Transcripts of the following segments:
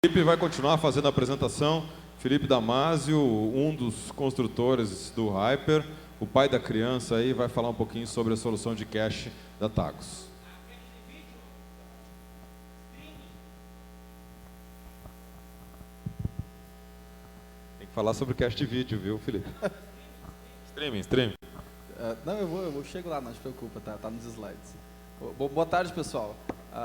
Felipe vai continuar fazendo a apresentação. Felipe Damasio, um dos construtores do Hyper, o pai da criança aí, vai falar um pouquinho sobre a solução de cache da Tagus. Tem que falar sobre cache de vídeo, viu, Felipe? Streaming. Não, eu chego lá, não se preocupa, tá nos slides. Boa tarde, pessoal.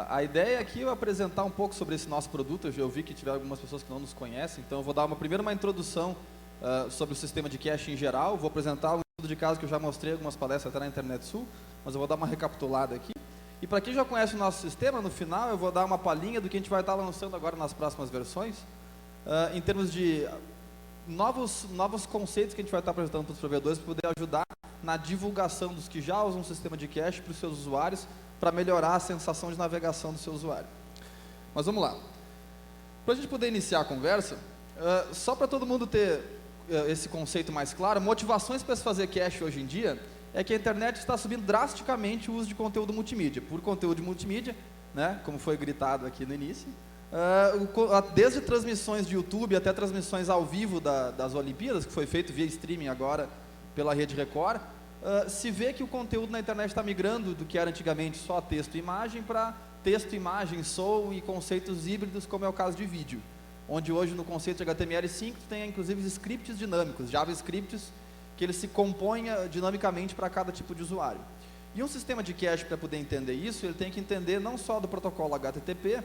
A ideia aqui é eu apresentar um pouco sobre esse nosso produto. Eu vi que tiveram algumas pessoas que não nos conhecem, então eu vou dar primeiro uma introdução sobre o sistema de cache em geral. Vou apresentar um estudo de caso que eu já mostrei algumas palestras até na Internet Sul, mas eu vou dar uma recapitulada aqui. E para quem já conhece o nosso sistema, no final eu vou dar uma palhinha do que a gente vai estar lançando agora nas próximas versões, em termos de novos conceitos que a gente vai estar apresentando para os provedores para poder ajudar na divulgação dos que já usam o sistema de cache para os seus usuários, para melhorar a sensação de navegação do seu usuário. Mas vamos lá. Para a gente poder iniciar a conversa, só para todo mundo ter esse conceito mais claro, motivações para se fazer cache hoje em dia é que a internet está subindo drasticamente o uso de conteúdo multimídia. Por conteúdo multimídia, né, como foi gritado aqui no início, desde transmissões de YouTube até transmissões ao vivo das Olimpíadas, que foi feito via streaming agora pela Rede Record, se vê que o conteúdo na internet está migrando do que era antigamente só texto e imagem para texto, imagem, som e conceitos híbridos, como é o caso de vídeo, onde hoje no conceito de HTML5 tem inclusive scripts dinâmicos, JavaScripts, que eles se compõem dinamicamente para cada tipo de usuário. E um sistema de cache, para poder entender isso, ele tem que entender não só do protocolo HTTP,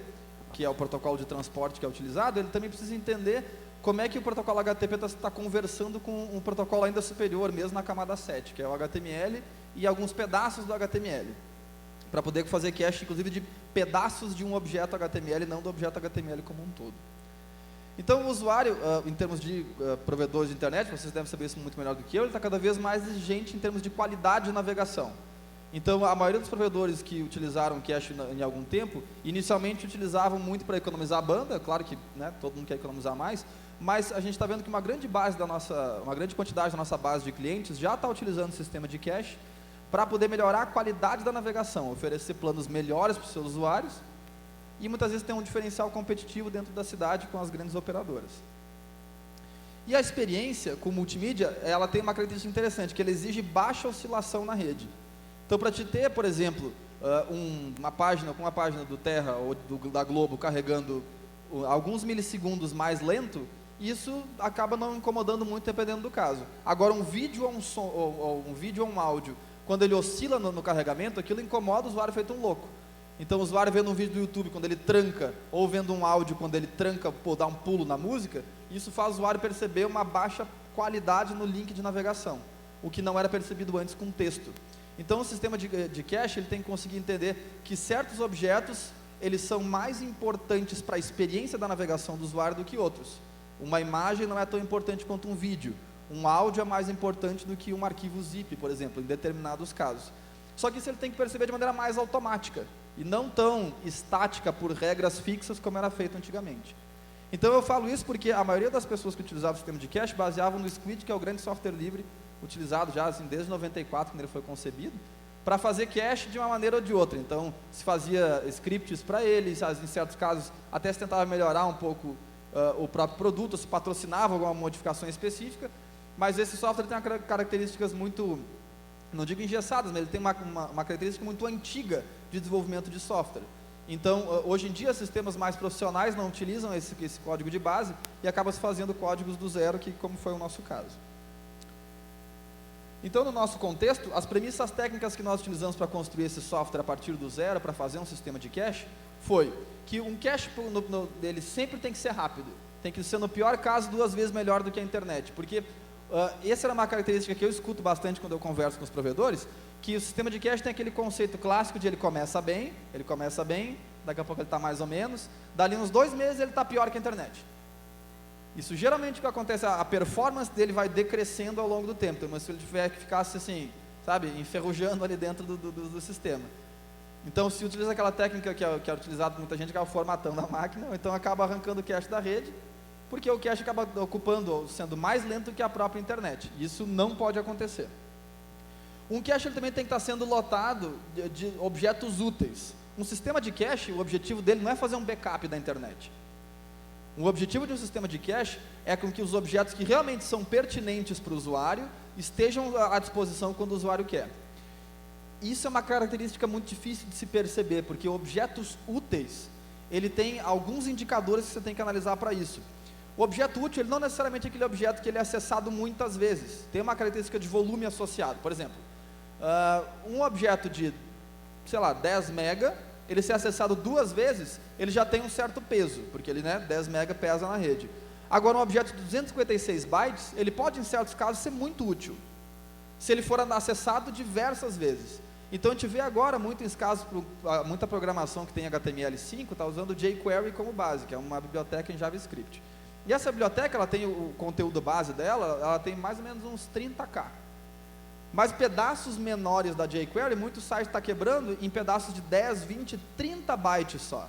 que é o protocolo de transporte que é utilizado, ele também precisa entender como é que o protocolo HTTP está conversando com um protocolo ainda superior, mesmo na camada 7, que é o HTML e alguns pedaços do HTML, para poder fazer cache, inclusive, de pedaços de um objeto HTML, não do objeto HTML como um todo. Então, o usuário, em termos de provedores de internet, vocês devem saber isso muito melhor do que eu, ele está cada vez mais exigente em termos de qualidade de navegação. Então, a maioria dos provedores que utilizaram cache em algum tempo, inicialmente utilizavam muito para economizar a banda, claro que, né, todo mundo quer economizar mais, mas a gente está vendo que uma grande quantidade da nossa base de clientes já está utilizando o sistema de cache para poder melhorar a qualidade da navegação, oferecer planos melhores para os seus usuários e muitas vezes tem um diferencial competitivo dentro da cidade com as grandes operadoras. E a experiência com multimídia, ela tem uma característica interessante, que ela exige baixa oscilação na rede. Então, para te ter, por exemplo, uma página do Terra ou da Globo carregando alguns milissegundos mais lento, isso acaba não incomodando muito dependendo do caso. Agora, um vídeo ou um som, ou um vídeo ou um áudio, quando ele oscila no carregamento, aquilo incomoda o usuário feito um louco. Então, o usuário vendo um vídeo do YouTube quando ele tranca, ou vendo um áudio quando ele tranca, dá um pulo na música, isso faz o usuário perceber uma baixa qualidade no link de navegação, o que não era percebido antes com texto. Então, o sistema de cache ele tem que conseguir entender que certos objetos eles são mais importantes para a experiência da navegação do usuário do que outros. Uma imagem não é tão importante quanto um vídeo. Um áudio é mais importante do que um arquivo zip, por exemplo, em determinados casos. Só que isso ele tem que perceber de maneira mais automática e não tão estática por regras fixas como era feito antigamente. Então, eu falo isso porque a maioria das pessoas que utilizavam o sistema de cache baseavam no Squid, que é o grande software livre utilizado já assim, desde 94, quando ele foi concebido, para fazer cache de uma maneira ou de outra. Então, se fazia scripts para ele, em certos casos até se tentava melhorar um pouco o próprio produto, se patrocinava alguma modificação específica, mas esse software tem características muito, não digo engessadas, mas ele tem uma característica muito antiga de desenvolvimento de software. Então, hoje em dia, sistemas mais profissionais não utilizam esse código de base e acabam se fazendo códigos do zero, como foi o nosso caso. Então, no nosso contexto, as premissas técnicas que nós utilizamos para construir esse software a partir do zero, para fazer um sistema de cache, foi que um cache dele sempre tem que ser rápido. Tem que ser, no pior caso, 2 vezes melhor do que a internet. Porque essa era uma característica que eu escuto bastante quando eu converso com os provedores, que o sistema de cache tem aquele conceito clássico de ele começa bem, daqui a pouco ele está mais ou menos, dali uns 2 meses ele está pior que a internet. Isso geralmente o que acontece, a performance dele vai decrescendo ao longo do tempo, mas se ele tiver que ficar assim, sabe, enferrujando ali dentro do sistema. Então, se utiliza aquela técnica que é utilizada por muita gente, que é o formatando a máquina, ou então acaba arrancando o cache da rede, porque o cache acaba sendo mais lento que a própria internet. Isso não pode acontecer. Um cache ele também tem que estar sendo lotado de objetos úteis. Um sistema de cache, o objetivo dele não é fazer um backup da internet. O objetivo de um sistema de cache é com que os objetos que realmente são pertinentes para o usuário estejam à disposição quando o usuário quer. Isso é uma característica muito difícil de se perceber, porque objetos úteis, ele tem alguns indicadores que você tem que analisar para isso. O objeto útil, ele não necessariamente é aquele objeto que ele é acessado muitas vezes. Tem uma característica de volume associado. Por exemplo, um objeto de, sei lá, 10 mega, ele ser acessado 2 vezes, ele já tem um certo peso, porque ele, 10 mega pesa na rede. Agora, um objeto de 256 bytes, ele pode, em certos casos, ser muito útil, se ele for acessado diversas vezes. Então, a gente vê agora, muitos casos, muita programação que tem HTML5, está usando o jQuery como base, que é uma biblioteca em JavaScript. E essa biblioteca, ela tem o conteúdo base dela, ela tem mais ou menos uns 30K. Mas pedaços menores da jQuery, muitos sites estão quebrando em pedaços de 10, 20, 30 bytes só.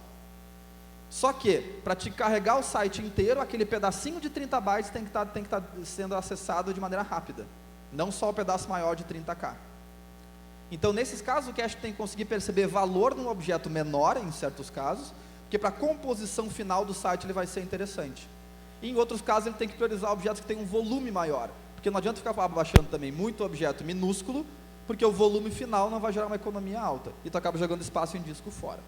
Só que, para te carregar o site inteiro, aquele pedacinho de 30 bytes tem que estar sendo acessado de maneira rápida. Não só o pedaço maior de 30K. Então, nesses casos, o cache tem que conseguir perceber valor num objeto menor, em certos casos, porque para a composição final do site ele vai ser interessante. E em outros casos, ele tem que priorizar objetos que têm um volume maior. Porque não adianta ficar baixando também muito objeto minúsculo, porque o volume final não vai gerar uma economia alta. E tu acaba jogando espaço em disco fora.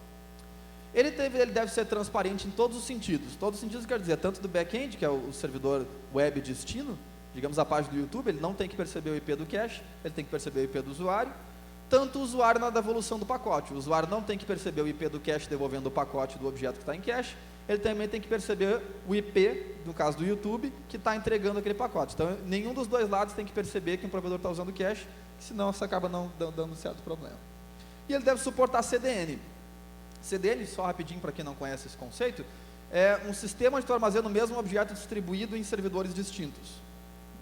Ele deve ser transparente em todos os sentidos. Todos os sentidos quer dizer, tanto do back-end, que é o servidor web destino, digamos a página do YouTube, ele não tem que perceber o IP do cache, ele tem que perceber o IP do usuário. Tanto o usuário na devolução do pacote. O usuário não tem que perceber o IP do cache devolvendo o pacote do objeto que está em cache, ele também tem que perceber o IP, no caso do YouTube, que está entregando aquele pacote. Então, nenhum dos dois lados tem que perceber que um provedor está usando cache, senão você acaba não dando certo problema. E ele deve suportar CDN. CDN, só rapidinho para quem não conhece esse conceito, é um sistema onde tu armazena o mesmo objeto distribuído em servidores distintos.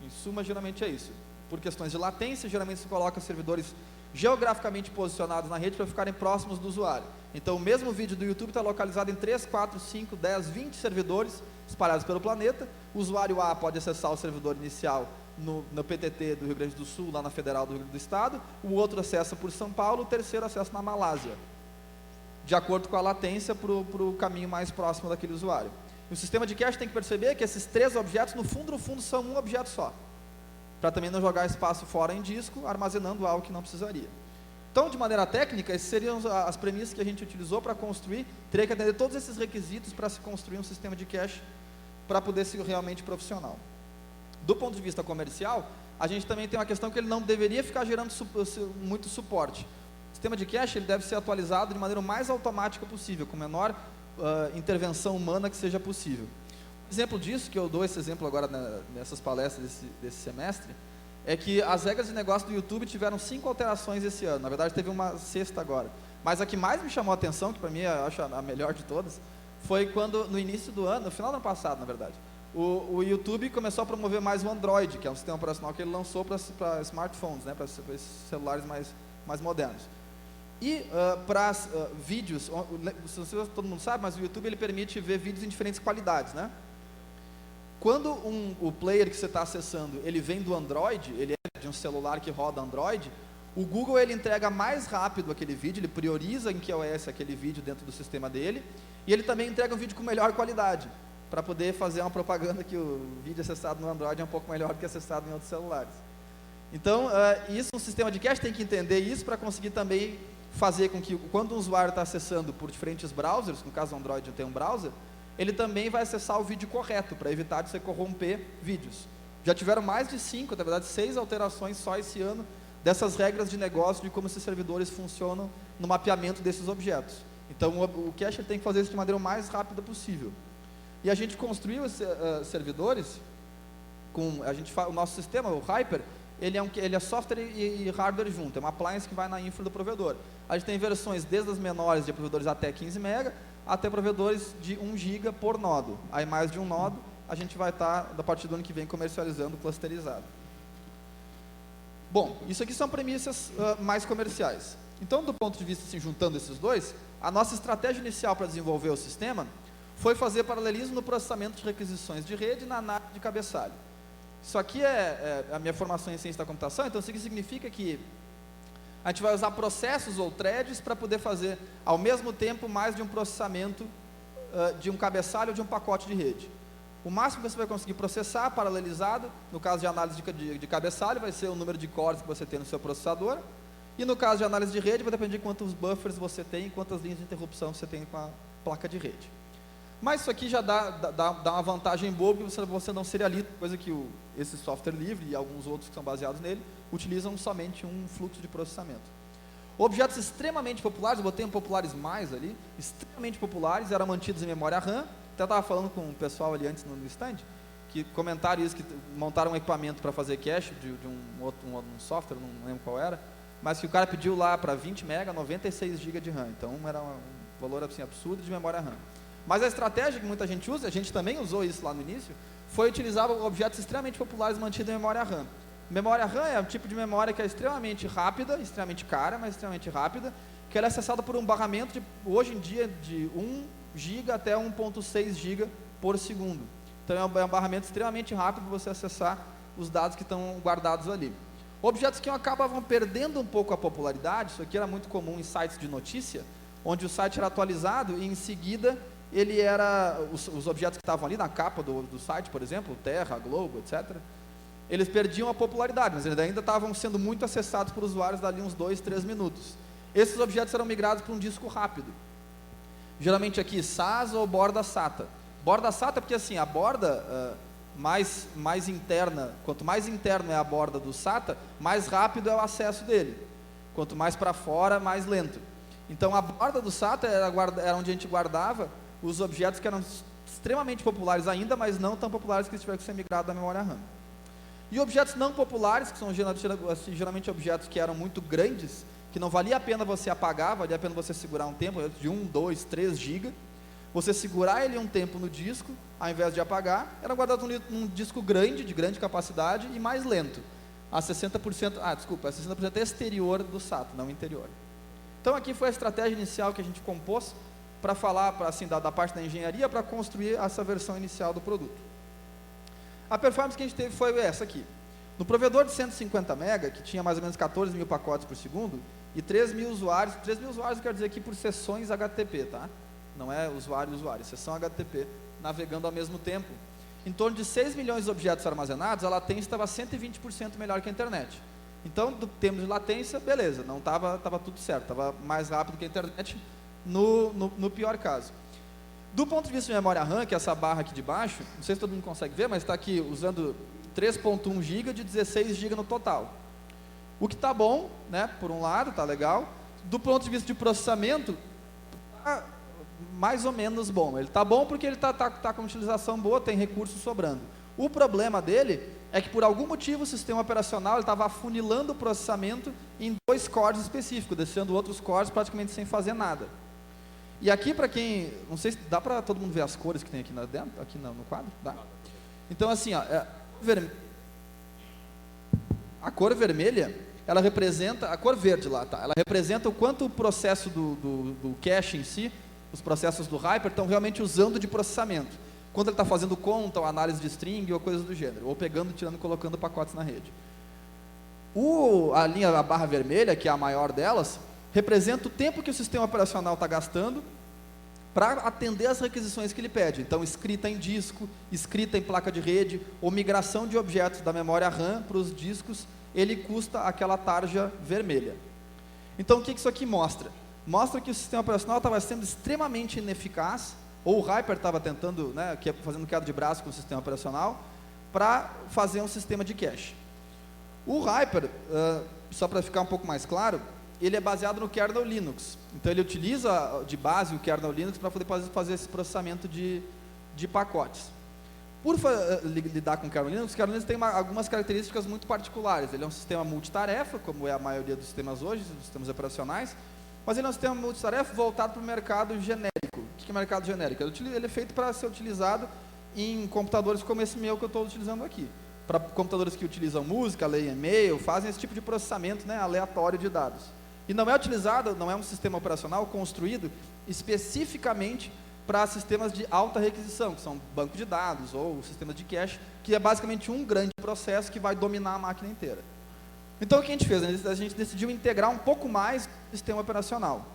Em suma, geralmente é isso. Por questões de latência, geralmente se coloca servidores geograficamente posicionados na rede para ficarem próximos do usuário. Então, o mesmo vídeo do YouTube está localizado em 3, 4, 5, 10, 20 servidores espalhados pelo planeta. O usuário A pode acessar o servidor inicial no PTT do Rio Grande do Sul, lá na Federal do Rio Grande do Estado. O outro acessa por São Paulo, o terceiro acessa na Malásia, de acordo com a latência para o caminho mais próximo daquele usuário. O sistema de cache tem que perceber que esses 3 objetos, no fundo, são um objeto só, para também não jogar espaço fora em disco, armazenando algo que não precisaria. Então, de maneira técnica, essas seriam as premissas que a gente utilizou para construir. Teria que atender todos esses requisitos para se construir um sistema de cache para poder ser realmente profissional. Do ponto de vista comercial, a gente também tem uma questão que ele não deveria ficar gerando muito suporte. O sistema de cache ele deve ser atualizado de maneira o mais automática possível, com a menor intervenção humana que seja possível. Exemplo disso, que eu dou esse exemplo agora nessas palestras desse semestre, é que as regras de negócio do YouTube tiveram 5 alterações esse ano. Na verdade, teve uma 6ª agora. Mas a que mais me chamou a atenção, que para mim eu acho a melhor de todas, foi quando, no início do ano, no final do ano passado, na verdade, o YouTube começou a promover mais o Android, que é um sistema operacional que ele lançou para smartphones, para esses celulares mais modernos. E para vídeos, todo mundo sabe, mas o YouTube ele permite ver vídeos em diferentes qualidades, né? Quando o player que você está acessando, ele vem do Android, ele é de um celular que roda Android, o Google ele entrega mais rápido aquele vídeo, ele prioriza em QoS aquele vídeo dentro do sistema dele, e ele também entrega um vídeo com melhor qualidade, para poder fazer uma propaganda que o vídeo acessado no Android é um pouco melhor do que acessado em outros celulares. Então, isso um sistema de cache tem que entender isso para conseguir também fazer com que, quando um usuário está acessando por diferentes browsers, no caso o Android tem um browser, ele também vai acessar o vídeo correto, para evitar de você corromper vídeos. Já tiveram mais de 5, na verdade 6 alterações só esse ano, dessas regras de negócio, de como esses servidores funcionam no mapeamento desses objetos. Então, o cache tem que fazer isso de maneira o mais rápida possível. E a gente construiu esses servidores, o nosso sistema, o Hyper, ele é software e hardware junto, é uma appliance que vai na infra do provedor. A gente tem versões desde as menores de provedores até 15 MB, até provedores de 1 GB por nodo. Aí mais de um nodo, a gente vai estar, a partir do ano que vem, comercializando clusterizado. Bom, isso aqui são premissas mais comerciais. Então, do ponto de vista, assim, juntando esses dois, a nossa estratégia inicial para desenvolver o sistema foi fazer paralelismo no processamento de requisições de rede e na análise de cabeçalho. Isso aqui é a minha formação em ciência da computação, então isso aqui significa que a gente vai usar processos ou threads para poder fazer, ao mesmo tempo, mais de um processamento de um cabeçalho ou de um pacote de rede. O máximo que você vai conseguir processar, paralelizado, no caso de análise de cabeçalho, vai ser o número de cores que você tem no seu processador, e no caso de análise de rede, vai depender de quantos buffers você tem e quantas linhas de interrupção você tem com a placa de rede. Mas isso aqui já dá uma vantagem boa, porque você não serializa, coisa que esse software livre e alguns outros que são baseados nele, utilizam somente um fluxo de processamento. Objetos extremamente populares, eu botei um populares mais ali, extremamente populares, eram mantidos em memória RAM. Até estava falando com o pessoal ali antes no stand, que comentaram isso, que montaram um equipamento para fazer cache de um software, não lembro qual era, mas que o cara pediu lá para 20 MB, 96 GB de RAM, então era um valor assim, absurdo de memória RAM. Mas a estratégia que muita gente usa, a gente também usou isso lá no início, foi utilizar objetos extremamente populares mantidos em memória RAM. Memória RAM é um tipo de memória que é extremamente rápida, extremamente cara, mas extremamente rápida, que ela é acessada por um barramento, hoje em dia, de 1 GB até 1.6 GB por segundo. Então é um barramento extremamente rápido para você acessar os dados que estão guardados ali. Objetos que acabavam perdendo um pouco a popularidade, isso aqui era muito comum em sites de notícia, onde o site era atualizado e em seguida ele era, os objetos que estavam ali na capa do site, por exemplo, Terra, Globo, etc., eles perdiam a popularidade, mas eles ainda estavam sendo muito acessados por usuários dali uns 2, 3 minutos. Esses objetos eram migrados para um disco rápido. Geralmente aqui SAS ou borda SATA. Borda SATA porque assim, a borda mais interna, quanto mais interno é a borda do SATA, mais rápido é o acesso dele. Quanto mais para fora, mais lento. Então a borda do SATA era onde a gente guardava os objetos que eram extremamente populares ainda, mas não tão populares que eles tiveram que ser migrados da memória RAM. E objetos não populares, que são geralmente objetos que eram muito grandes, que não valia a pena você apagar, valia a pena você segurar um tempo, de 1, 2, 3 GB, você segurar ele um tempo no disco, ao invés de apagar, era guardado num disco grande, de grande capacidade e mais lento, a 60%, a 60% exterior do SATA, não interior. Então aqui foi a estratégia inicial que a gente compôs para falar assim, da parte da engenharia, para construir essa versão inicial do produto. A performance que a gente teve foi essa aqui. No provedor de 150 MB, que tinha mais ou menos 14 mil pacotes por segundo, e 3 mil usuários eu quero dizer aqui por sessões HTTP, tá? Não é usuário, sessão HTTP, navegando ao mesmo tempo. Em torno de 6 milhões de objetos armazenados, a latência estava 120% melhor que a internet. Então, do termos de latência, beleza, não estava tudo certo, estava mais rápido que a internet no pior caso. Do ponto de vista de memória RAM, que é essa barra aqui de baixo, não sei se todo mundo consegue ver, mas está aqui usando 3.1 GB de 16 GB no total. O que está bom, né, por um lado, está legal. Do ponto de vista de processamento, está mais ou menos bom. Ele está bom porque ele está com utilização boa, tem recursos sobrando. O problema dele é que por algum motivo o sistema operacional estava afunilando o processamento em 2 cores específicos, deixando outros cores praticamente sem fazer nada. E aqui, para quem, não sei se dá para todo mundo ver as cores que tem aqui dentro, aqui no quadro? Dá. Então assim, ó, a cor vermelha, ela representa, a cor verde lá, tá? Ela representa o quanto o processo do cache em si, os processos do Hyper estão realmente usando de processamento. Quando ele está fazendo conta, ou análise de string, ou coisas do gênero, ou pegando, tirando e colocando pacotes na rede. A barra vermelha, que é a maior delas, representa o tempo que o sistema operacional está gastando para atender as requisições que ele pede. Então, escrita em disco, escrita em placa de rede, ou migração de objetos da memória RAM para os discos, ele custa aquela tarja vermelha. Então, o que isso aqui mostra? Mostra que o sistema operacional estava sendo extremamente ineficaz, ou o Hyper estava tentando, né, fazendo queda de braço com o sistema operacional, para fazer um sistema de cache. O Hyper, só para ficar um pouco mais claro, ele é baseado no kernel Linux. Então ele utiliza de base o kernel Linux para poder fazer esse processamento de pacotes. Por lidar com o kernel Linux tem algumas características muito particulares. Ele é um sistema multitarefa, como é a maioria dos sistemas hoje, dos sistemas operacionais, mas ele é um sistema multitarefa voltado para o mercado genérico. O que é mercado genérico? Ele é feito para ser utilizado em computadores como esse meu que eu estou utilizando aqui. Para computadores que utilizam música, leem e-mail, fazem esse tipo de processamento, né, aleatório de dados. E não é utilizado, não é um sistema operacional construído especificamente para sistemas de alta requisição, que são banco de dados ou sistemas de cache, que é basicamente um grande processo que vai dominar a máquina inteira. Então o que a gente fez? A gente decidiu integrar um pouco mais o sistema operacional.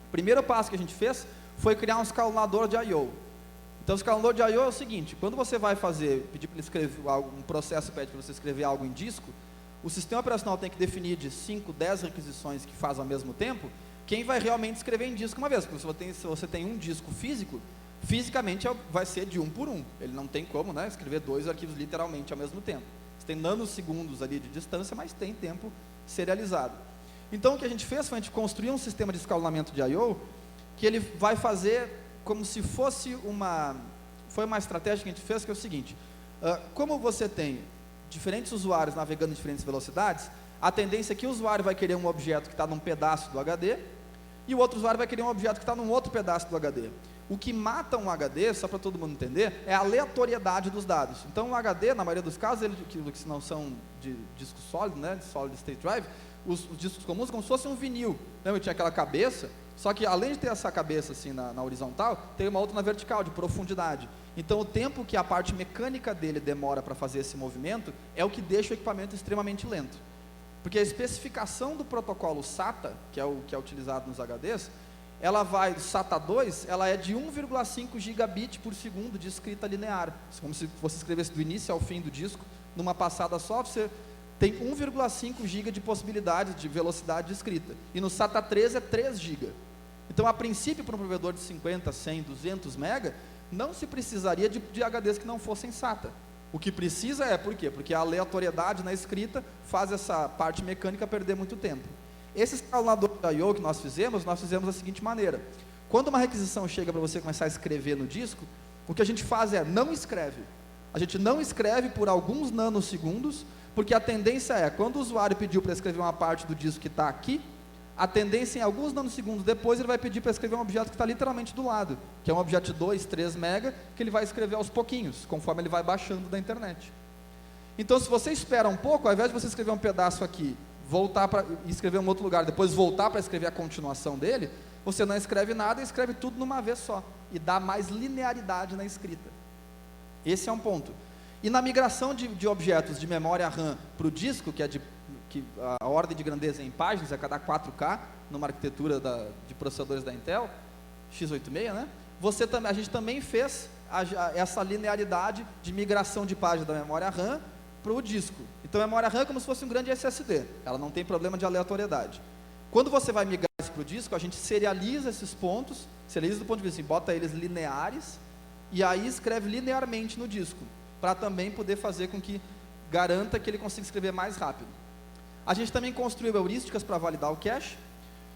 O primeiro passo que a gente fez foi criar um escalonador de I/O. Então, o escalonador de I/O é o seguinte: quando você vai pedir para ele escrever um processo, pede para você escrever algo em disco, o sistema operacional tem que definir de 5, 10 requisições que faz ao mesmo tempo, quem vai realmente escrever em disco uma vez. Porque se você tem um disco físico, fisicamente vai ser de um por um. Ele não tem como, né, escrever 2 arquivos literalmente ao mesmo tempo. Você tem nanosegundos ali de distância, mas tem tempo serializado. Então, o que a gente fez foi a gente construir um sistema de escalonamento de I/O que ele vai fazer como se fosse foi uma estratégia que a gente fez, que é o seguinte: como você tem diferentes usuários navegando em diferentes velocidades, a tendência é que o usuário vai querer um objeto que está num pedaço do HD, e o outro usuário vai querer um objeto que está num outro pedaço do HD. O que mata um HD, só para todo mundo entender, é a aleatoriedade dos dados. Então, o HD, na maioria dos casos, que não são de disco sólido, né, de solid state drive, os discos comuns, como se fosse um vinil. Então, eu tinha aquela cabeça, só que além de ter essa cabeça assim na horizontal, tem uma outra na vertical, de profundidade. Então, o tempo que a parte mecânica dele demora para fazer esse movimento é o que deixa o equipamento extremamente lento. Porque a especificação do protocolo SATA, que é utilizado nos HDs, SATA 2, ela é de 1,5 gigabit por segundo de escrita linear. Como se você escrevesse do início ao fim do disco, numa passada só, você tem 1,5 GB de possibilidade de velocidade de escrita. E no SATA 3 é 3 GB. Então, a princípio, para um provedor de 50, 100, 200 MB, não se precisaria de HDs que não fossem SATA. O que precisa por quê? Porque a aleatoriedade na escrita faz essa parte mecânica perder muito tempo. Esse escalonador de I/O que nós fizemos da seguinte maneira: quando uma requisição chega para você começar a escrever no disco, o que a gente faz não escreve. A gente não escreve por alguns nanosegundos, porque a tendência quando o usuário pediu para escrever uma parte do disco que está aqui, a tendência em alguns nanosegundos depois ele vai pedir para escrever um objeto que está literalmente do lado, que é um objeto de 2, 3 mega, que ele vai escrever aos pouquinhos, conforme ele vai baixando da internet. Então, se você espera um pouco, ao invés de você escrever um pedaço aqui, voltar para escrever um outro lugar, depois voltar para escrever a continuação dele, você não escreve nada e escreve tudo numa vez só, e dá mais linearidade na escrita. Esse é um ponto. E na migração de objetos de memória RAM para o disco, que a ordem de grandeza em páginas, a cada 4K, numa arquitetura de processadores da Intel, x86, né? A gente também fez essa linearidade de migração de página da memória RAM para o disco. Então, a memória RAM é como se fosse um grande SSD, ela não tem problema de aleatoriedade. Quando você vai migrar isso para o disco, a gente serializa esses pontos, serializa do ponto de vista assim, bota eles lineares, e aí escreve linearmente no disco, para também poder fazer com que garanta que ele consiga escrever mais rápido. A gente também construiu heurísticas para validar o cache.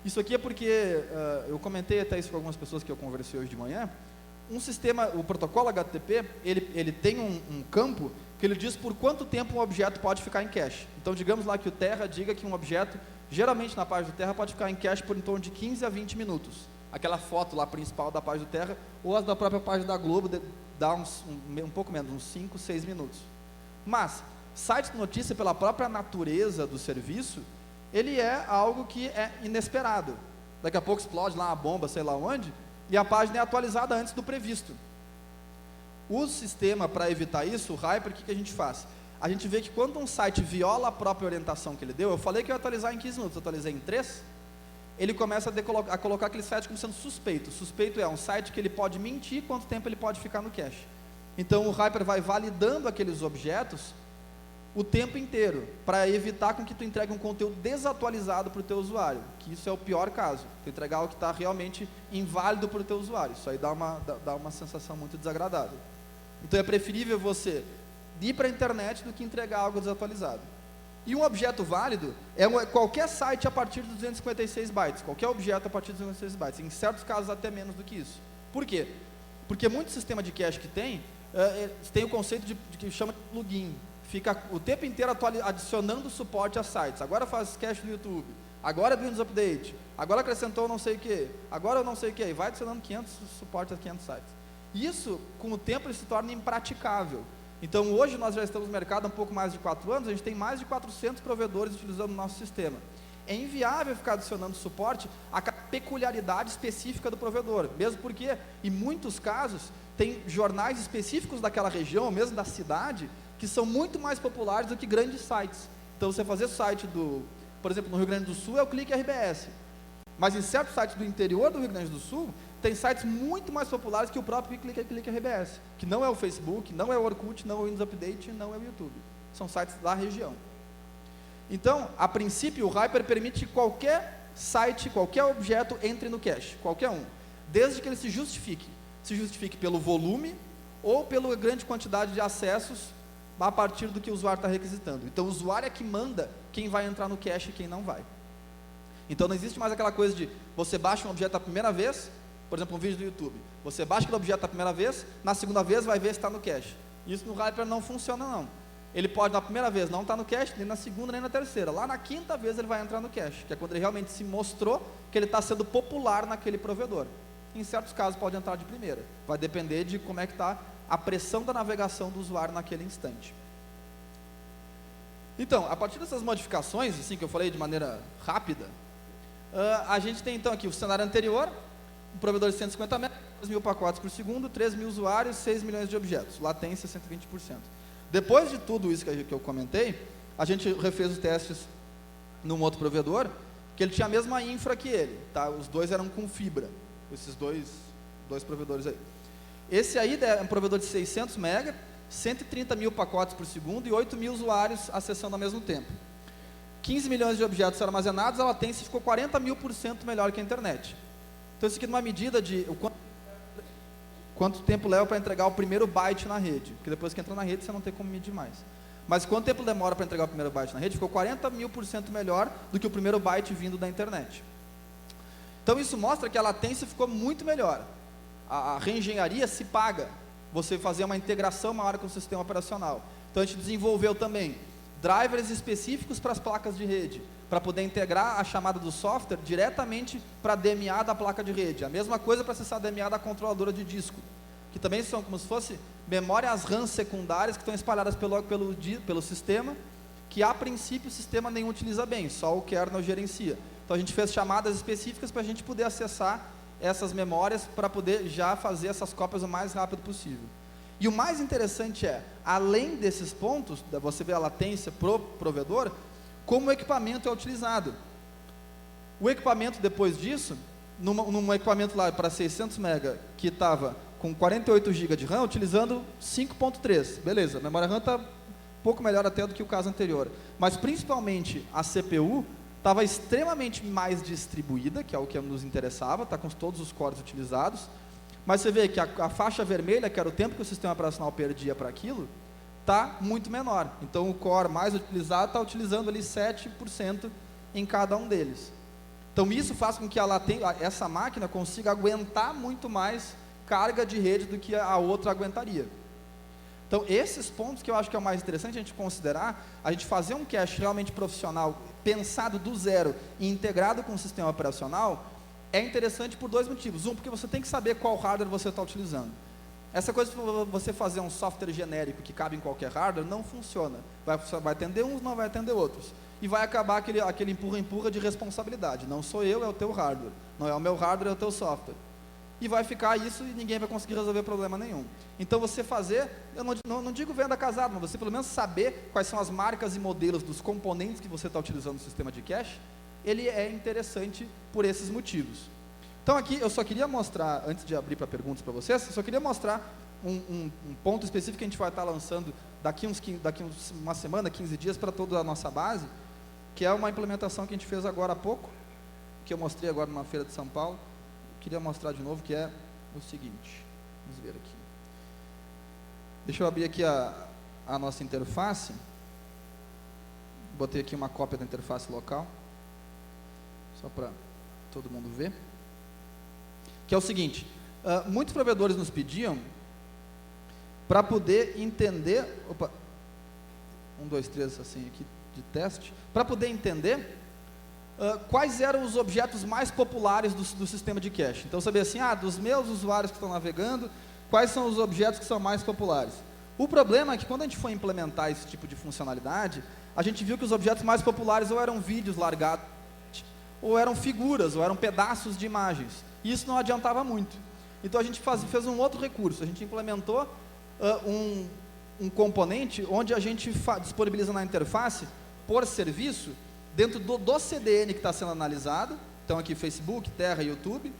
Isso aqui é porque, eu comentei até isso com algumas pessoas que eu conversei hoje de manhã, o protocolo HTTP, ele tem um campo que ele diz por quanto tempo um objeto pode ficar em cache. Então, digamos lá que o Terra diga que um objeto, geralmente na página do Terra, pode ficar em cache por em torno de 15 a 20 minutos. Aquela foto lá principal da página do Terra, ou as da própria página da Globo, dá um pouco menos, uns 5, 6 minutos. Mas, site de notícia, pela própria natureza do serviço, ele é algo que é inesperado. Daqui a pouco explode lá uma bomba, sei lá onde, e a página é atualizada antes do previsto. O sistema, para evitar isso, o Hyper, o que a gente faz? A gente vê que quando um site viola a própria orientação que ele deu, eu falei que eu ia atualizar em 15 minutos, eu atualizei em 3, ele começa a colocar aquele site como sendo suspeito. Suspeito é um site que ele pode mentir quanto tempo ele pode ficar no cache. Então, o Hyper vai validando aqueles objetos o tempo inteiro, para evitar com que tu entregue um conteúdo desatualizado para o teu usuário, que isso é o pior caso, tu entregar algo que está realmente inválido para o teu usuário, isso aí dá uma sensação muito desagradável. Então, é preferível você ir para a internet do que entregar algo desatualizado. E um objeto válido é qualquer site a partir de 256 bytes, qualquer objeto a partir de 256 bytes, em certos casos até menos do que isso. Por quê? Porque muito sistema de cache que tem o conceito de que chama de plugin. Fica o tempo inteiro adicionando suporte a sites. Agora faz cache do YouTube, agora é do Windows Update, agora acrescentou não sei o que, agora eu não sei o que, e vai adicionando 500 suporte a 500 sites. Isso, com o tempo, ele se torna impraticável. Então, hoje nós já estamos no mercado há um pouco mais de 4 anos, a gente tem mais de 400 provedores utilizando o nosso sistema. É inviável ficar adicionando suporte à peculiaridade específica do provedor, mesmo porque, em muitos casos, tem jornais específicos daquela região, ou mesmo da cidade, que são muito mais populares do que grandes sites. Então, você fazer site por exemplo, no Rio Grande do Sul é o Clique RBS, Mas em certos sites do interior do Rio Grande do Sul, tem sites muito mais populares que o próprio Clique RBS, que não é o Facebook, não é o Orkut, não é o Windows Update, não é o YouTube. São sites da região. Então, a princípio, o Hyper permite que qualquer site, qualquer objeto entre no cache, qualquer um, desde que ele se justifique pelo volume ou pela grande quantidade de acessos a partir do que o usuário está requisitando. Então, o usuário é que manda quem vai entrar no cache e quem não vai. Então, não existe mais aquela coisa de você baixa um objeto a primeira vez, por exemplo, um vídeo do YouTube. Você baixa aquele objeto a primeira vez, na segunda vez vai ver se está no cache. Isso no Hyper não funciona, não. Ele pode, na primeira vez, não estar no cache, nem na segunda, nem na terceira. Lá na quinta vez ele vai entrar no cache, que é quando ele realmente se mostrou que ele está sendo popular naquele provedor. Em certos casos pode entrar de primeira. Vai depender de como é que está a pressão da navegação do usuário naquele instante. Então, a partir dessas modificações, assim que eu falei de maneira rápida, a gente tem então aqui o cenário anterior, um provedor de 150 MB, 2.000 pacotes por segundo, 3.000 usuários, 6 milhões de objetos, latência 120%. Depois de tudo isso que eu comentei, a gente refez os testes num outro provedor, que ele tinha a mesma infra que ele, tá? Os dois eram com fibra, esses dois provedores aí. Esse aí é um provedor de 600 MB, 130 mil pacotes por segundo e 8.000 usuários acessando ao mesmo tempo. 15 milhões de objetos armazenados, a latência ficou 40.000% melhor que a internet. Então isso aqui é uma medida de quanto tempo leva para entregar o primeiro byte na rede, porque depois que entra na rede você não tem como medir mais. Mas quanto tempo demora para entregar o primeiro byte na rede, ficou 40.000% melhor do que o primeiro byte vindo da internet. Então isso mostra que a latência ficou muito melhor. A reengenharia se paga, você fazer uma integração maior com o sistema operacional. Então a gente desenvolveu também drivers específicos para as placas de rede, para poder integrar a chamada do software diretamente para a DMA da placa de rede. A mesma coisa para acessar a DMA da controladora de disco, que também são como se fosse memórias RAM secundárias que estão espalhadas pelo sistema, que a princípio o sistema nem utiliza bem, só o kernel gerencia. Então a gente fez chamadas específicas para a gente poder acessar essas memórias para poder já fazer essas cópias o mais rápido possível. E o mais interessante é, além desses pontos, você vê a latência pro provedor, como o equipamento é utilizado. O equipamento, depois disso, num equipamento lá para 600 MB, que estava com 48 GB de RAM, utilizando 5.3, beleza, a memória RAM está um pouco melhor até do que o caso anterior, mas principalmente a CPU estava extremamente mais distribuída, que é o que nos interessava, está com todos os cores utilizados, mas você vê que a faixa vermelha, que era o tempo que o sistema operacional perdia para aquilo, está muito menor. Então o core mais utilizado está utilizando ali 7% em cada um deles. Então isso faz com que essa máquina consiga aguentar muito mais carga de rede do que a outra aguentaria. Então esses pontos que eu acho que é o mais interessante a gente considerar, a gente fazer um cache realmente profissional, pensado do zero e integrado com o sistema operacional, é interessante por dois motivos. Um, porque você tem que saber qual hardware você está utilizando. Essa coisa de você fazer um software genérico que cabe em qualquer hardware não funciona. Vai atender uns, não vai atender outros. E vai acabar aquele empurra-empurra de responsabilidade. Não sou eu, é o teu hardware. Não é o meu hardware, é o teu software. E vai ficar isso e ninguém vai conseguir resolver problema nenhum. Então você fazer, eu não digo venda casada, mas você pelo menos saber quais são as marcas e modelos dos componentes que você está utilizando no sistema de cache, ele é interessante por esses motivos. Então aqui eu só queria mostrar, antes de abrir para perguntas para vocês, eu só queria mostrar um ponto específico que a gente vai estar lançando daqui uma semana, 15 dias, para toda a nossa base, que é uma implementação que a gente fez agora há pouco, que eu mostrei agora numa feira de São Paulo. Eu queria mostrar de novo, que é o seguinte, vamos ver aqui. Deixa eu abrir aqui a nossa interface, botei aqui uma cópia da interface local, só para todo mundo ver, que é o seguinte, muitos provedores nos pediam para poder entender, 1, 2, 3 assim aqui de teste, para poder entender quais eram os objetos mais populares do sistema de cache. Então saber assim, dos meus usuários que estão navegando, quais são os objetos que são mais populares. O problema é que quando a gente foi implementar esse tipo de funcionalidade, a gente viu que os objetos mais populares ou eram vídeos largados, ou eram figuras, ou eram pedaços de imagens. E isso não adiantava muito. Então a gente fez um outro recurso, a gente implementou um componente onde a gente disponibiliza na interface, por serviço, dentro do CDN que está sendo analisado. Então Então aqui Facebook, Terra e YouTube.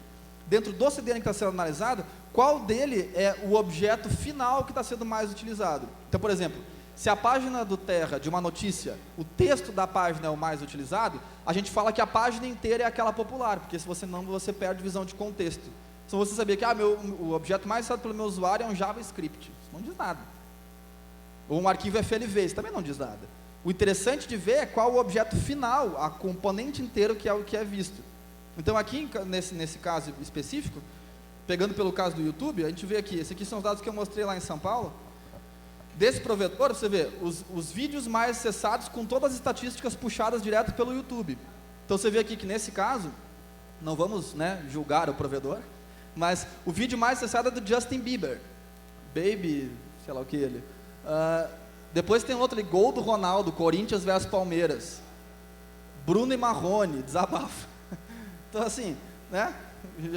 Dentro do CDN que está sendo analisado, qual dele é o objeto final que está sendo mais utilizado. Então, por exemplo, se a página do Terra, de uma notícia, o texto da página é o mais utilizado, a gente fala que a página inteira é aquela popular, porque se você não, você perde visão de contexto. Se você sabia que o objeto mais usado pelo meu usuário é um JavaScript, isso não diz nada. Ou um arquivo FLV, isso também não diz nada. O interessante de ver é qual o objeto final, a componente inteira que é o que é visto. Então aqui, nesse caso específico, pegando pelo caso do YouTube, a gente vê aqui, esses aqui são os dados que eu mostrei lá em São Paulo. Desse provedor, você vê os vídeos mais acessados com todas as estatísticas puxadas direto pelo YouTube. Então você vê aqui que nesse caso, não vamos, né, julgar o provedor, mas o vídeo mais acessado é do Justin Bieber. Baby, sei lá o que ele. Depois tem outro ali, gol do Ronaldo, Corinthians versus Palmeiras. Bruno e Marrone, desabafo. Então assim, né,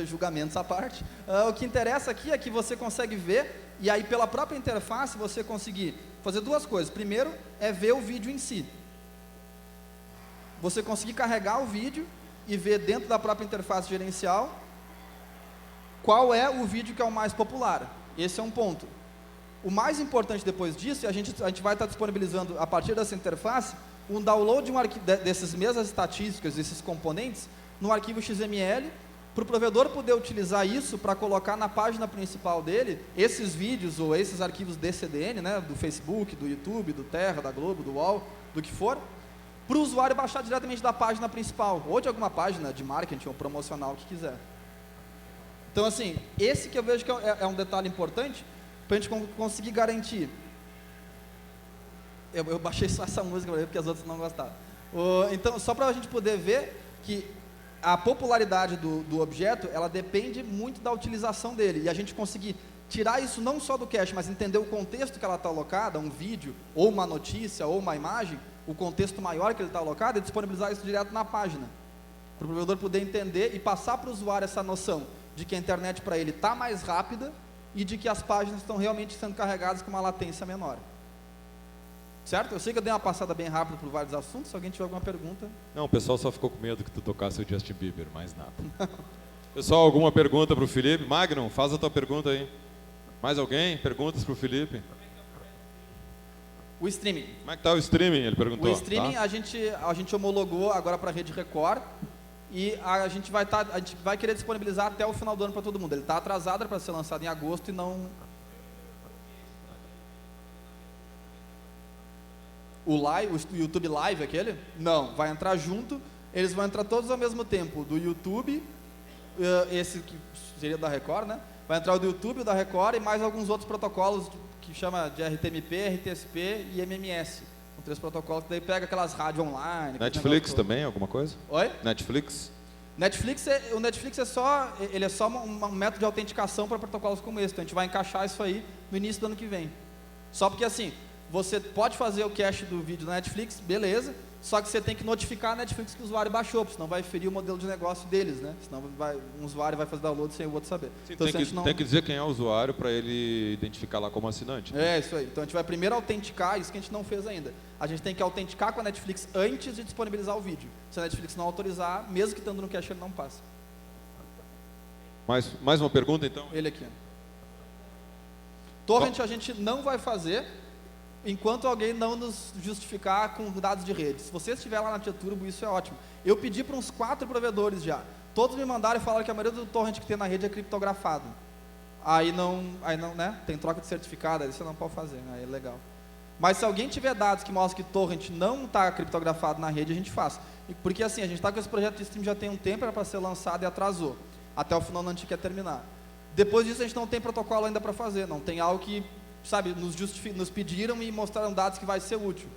julgamentos à parte. O que interessa aqui é que você consegue ver, e aí pela própria interface você conseguir fazer duas coisas. Primeiro é ver o vídeo em si. Você conseguir carregar o vídeo e ver dentro da própria interface gerencial qual é o vídeo que é o mais popular. Esse é um ponto. O mais importante depois disso, a gente vai estar disponibilizando a partir dessa interface um download de um dessas mesmas estatísticas, desses componentes, no arquivo XML, para o provedor poder utilizar isso para colocar na página principal dele, esses vídeos ou esses arquivos de CDN, né, do Facebook, do YouTube, do Terra, da Globo, do UOL, do que for, para o usuário baixar diretamente da página principal, ou de alguma página de marketing ou promocional que quiser. Então assim, esse que eu vejo que é um detalhe importante, para a gente conseguir garantir. Eu baixei só essa música porque as outras não gostaram. Então, só para a gente poder ver que a popularidade do objeto, ela depende muito da utilização dele, e a gente conseguir tirar isso não só do cache, mas entender o contexto que ela está alocada, um vídeo, ou uma notícia, ou uma imagem, o contexto maior que ele está alocado, e disponibilizar isso direto na página, para o provedor poder entender e passar para o usuário essa noção de que a internet para ele está mais rápida, e de que as páginas estão realmente sendo carregadas com uma latência menor. Certo? Eu sei que eu dei uma passada bem rápida por vários assuntos. Se alguém tiver alguma pergunta... Não, o pessoal só ficou com medo que tu tocasse o Justin Bieber, mais nada. Pessoal, alguma pergunta para o Felipe? Magnum, faz a tua pergunta aí. Mais alguém? Perguntas para o Felipe? O streaming. Como é que está o streaming? Ele perguntou. O streaming, tá? a gente homologou agora para a Rede Record, e a gente vai querer disponibilizar até o final do ano para todo mundo. Ele está atrasado para ser lançado em agosto e não... O YouTube Live, aquele? Não, vai entrar junto, eles vão entrar todos ao mesmo tempo, do YouTube, esse que seria da Record, né? Vai entrar o do YouTube, o da Record e mais alguns outros protocolos que chama de RTMP, RTSP e MMS. São 3 protocolos que daí pega aquelas rádios online. Netflix também, alguma coisa? Oi? Netflix? O Netflix é só um método de autenticação para protocolos como esse, então a gente vai encaixar isso aí no início do ano que vem. Só porque assim, você pode fazer o cache do vídeo na Netflix, beleza, só que você tem que notificar a Netflix que o usuário baixou, porque senão vai ferir o modelo de negócio deles, né? Senão um usuário vai fazer download sem o outro saber. Sim, então, tem que dizer quem é o usuário para ele identificar lá como assinante. Né? É, isso aí. Então a gente vai primeiro autenticar, isso que a gente não fez ainda. A gente tem que autenticar com a Netflix antes de disponibilizar o vídeo. Se a Netflix não autorizar, mesmo que estando no cache, ele não passa. Mais uma pergunta, então? Ele aqui. Torrent a gente não vai fazer enquanto alguém não nos justificar com dados de rede. Se você estiver lá na Tia Turbo, isso é ótimo. Eu pedi para uns 4 provedores já. Todos me mandaram e falaram que a maioria do torrent que tem na rede é criptografado. Aí não, né? Tem troca de certificado, aí você não pode fazer, aí é legal. Mas se alguém tiver dados que mostram que torrent não está criptografado na rede, a gente faz. Porque assim, a gente está com esse projeto de stream já tem um tempo, era para ser lançado e atrasou. Até o final do ano a gente quer terminar. Depois disso a gente não tem protocolo ainda para fazer, não tem algo que, sabe, nos pediram e mostraram dados que vai ser útil.